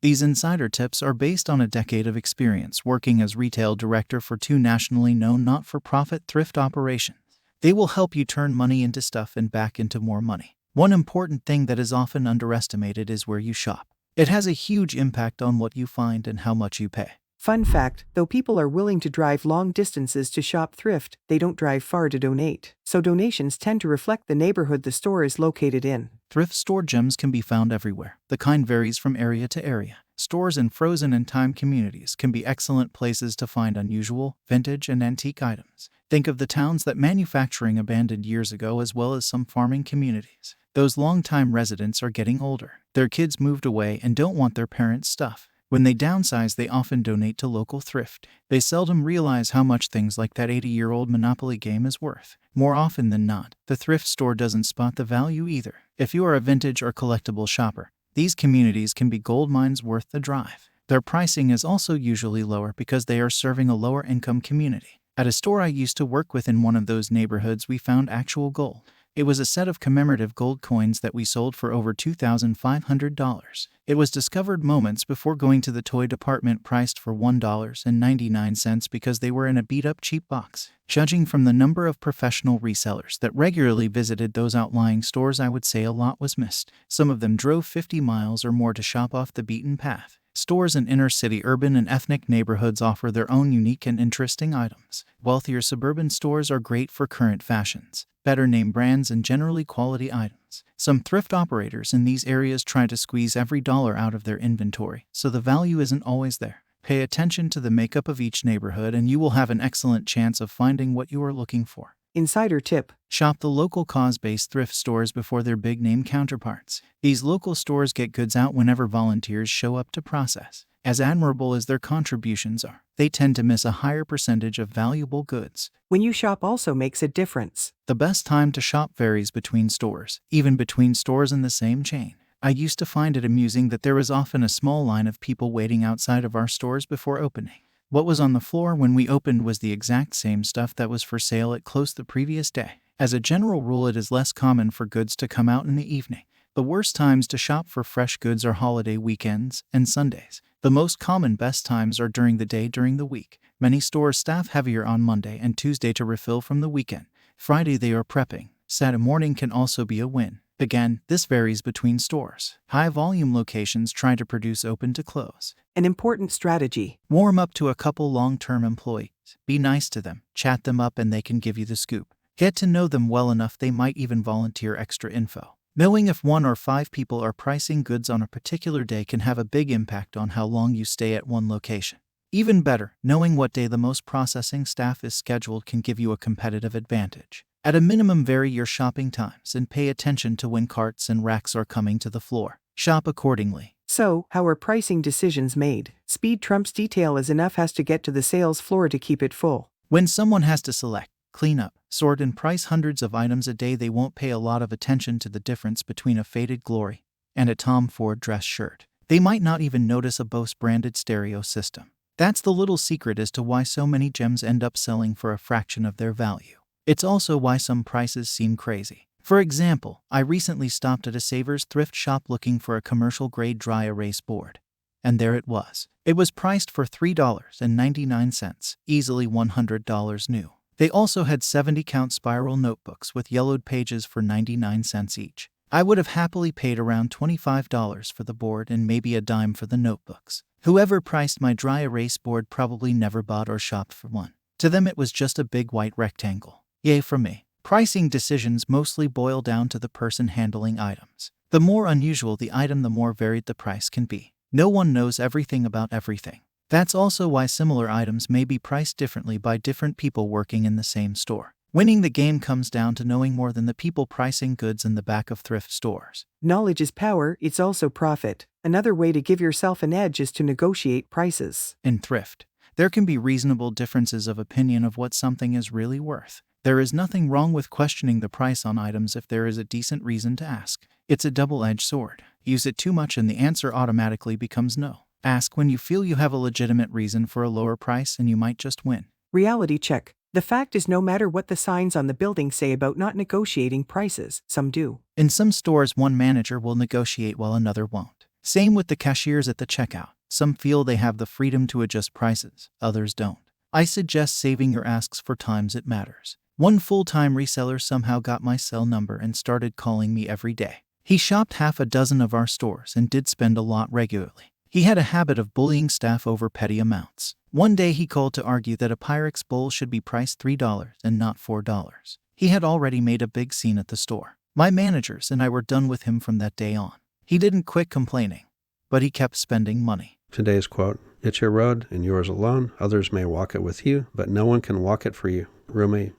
These insider tips are based on a decade of experience working as retail director for two nationally known not-for-profit thrift operations. They will help you turn money into stuff and back into more money. One important thing that is often underestimated is where you shop. It has a huge impact on what you find and how much you pay. Fun fact, though people are willing to drive long distances to shop thrift, they don't drive far to donate. So donations tend to reflect the neighborhood the store is located in. Thrift store gems can be found everywhere. The kind varies from area to area. Stores in frozen and time communities can be excellent places to find unusual, vintage, and antique items. Think of the towns that manufacturing abandoned years ago, as well as some farming communities. Those long-time residents are getting older. Their kids moved away and don't want their parents' stuff. When they downsize, they often donate to local thrift. They seldom realize how much things like that 80-year-old Monopoly game is worth. More often than not, the thrift store doesn't spot the value either. If you are a vintage or collectible shopper, these communities can be gold mines worth the drive. Their pricing is also usually lower because they are serving a lower income community. At a store I used to work with in one of those neighborhoods, we found actual gold. It was a set of commemorative gold coins that we sold for over $2,500. It was discovered moments before going to the toy department, priced for $1.99 because they were in a beat-up cheap box. Judging from the number of professional resellers that regularly visited those outlying stores, I would say a lot was missed. Some of them drove 50 miles or more to shop off the beaten path. Stores in inner-city, urban, and ethnic neighborhoods offer their own unique and interesting items. Wealthier suburban stores are great for current fashions, better name brands, and generally quality items. Some thrift operators in these areas try to squeeze every dollar out of their inventory, so the value isn't always there. Pay attention to the makeup of each neighborhood and you will have an excellent chance of finding what you are looking for. Insider tip: shop the local cause-based thrift stores before their big-name counterparts. These local stores get goods out whenever volunteers show up to process. As admirable as their contributions are, they tend to miss a higher percentage of valuable goods. When you shop also makes a difference. The best time to shop varies between stores, even between stores in the same chain. I used to find it amusing that there was often a small line of people waiting outside of our stores before opening. What was on the floor when we opened was the exact same stuff that was for sale at close the previous day. As a general rule, it is less common for goods to come out in the evening. The worst times to shop for fresh goods are holiday weekends and Sundays. The most common best times are during the day during the week. Many stores staff heavier on Monday and Tuesday to refill from the weekend. Friday they are prepping. Saturday morning can also be a win. Again, this varies between stores. High-volume locations try to produce open to close. An important strategy: warm up to a couple long-term employees. Be nice to them, chat them up, and they can give you the scoop. Get to know them well enough they might even volunteer extra info. Knowing if 1 or 5 people are pricing goods on a particular day can have a big impact on how long you stay at one location. Even better, knowing what day the most processing staff is scheduled can give you a competitive advantage. At a minimum, vary your shopping times and pay attention to when carts and racks are coming to the floor. Shop accordingly. So, how are pricing decisions made? Speed trumps detail, as enough has to get to the sales floor to keep it full. When someone has to select, clean up, sort, and price hundreds of items a day, they won't pay a lot of attention to the difference between a faded Glory and a Tom Ford dress shirt. They might not even notice a Bose branded stereo system. That's the little secret as to why so many gems end up selling for a fraction of their value. It's also why some prices seem crazy. For example, I recently stopped at a Savers thrift shop looking for a commercial-grade dry erase board. And there it was. It was priced for $3.99, easily $100 new. They also had 70-count spiral notebooks with yellowed pages for 99 cents each. I would have happily paid around $25 for the board and maybe a dime for the notebooks. Whoever priced my dry erase board probably never bought or shopped for one. To them it was just a big white rectangle. Yay for me. Pricing decisions mostly boil down to the person handling items. The more unusual the item, the more varied the price can be. No one knows everything about everything. That's also why similar items may be priced differently by different people working in the same store. Winning the game comes down to knowing more than the people pricing goods in the back of thrift stores. Knowledge is power, it's also profit. Another way to give yourself an edge is to negotiate prices. In thrift, there can be reasonable differences of opinion of what something is really worth. There is nothing wrong with questioning the price on items if there is a decent reason to ask. It's a double-edged sword. Use it too much and the answer automatically becomes no. Ask when you feel you have a legitimate reason for a lower price and you might just win. Reality check. The fact is, no matter what the signs on the building say about not negotiating prices, some do. In some stores, one manager will negotiate while another won't. Same with the cashiers at the checkout. Some feel they have the freedom to adjust prices, others don't. I suggest saving your asks for times it matters. One full-time reseller somehow got my cell number and started calling me every day. He shopped half a dozen of our stores and did spend a lot regularly. He had a habit of bullying staff over petty amounts. One day he called to argue that a Pyrex bowl should be priced $3 and not $4. He had already made a big scene at the store. My managers and I were done with him from that day on. He didn't quit complaining, but he kept spending money. Today's quote: "It's your road and yours alone. Others may walk it with you, but no one can walk it for you." Rumi.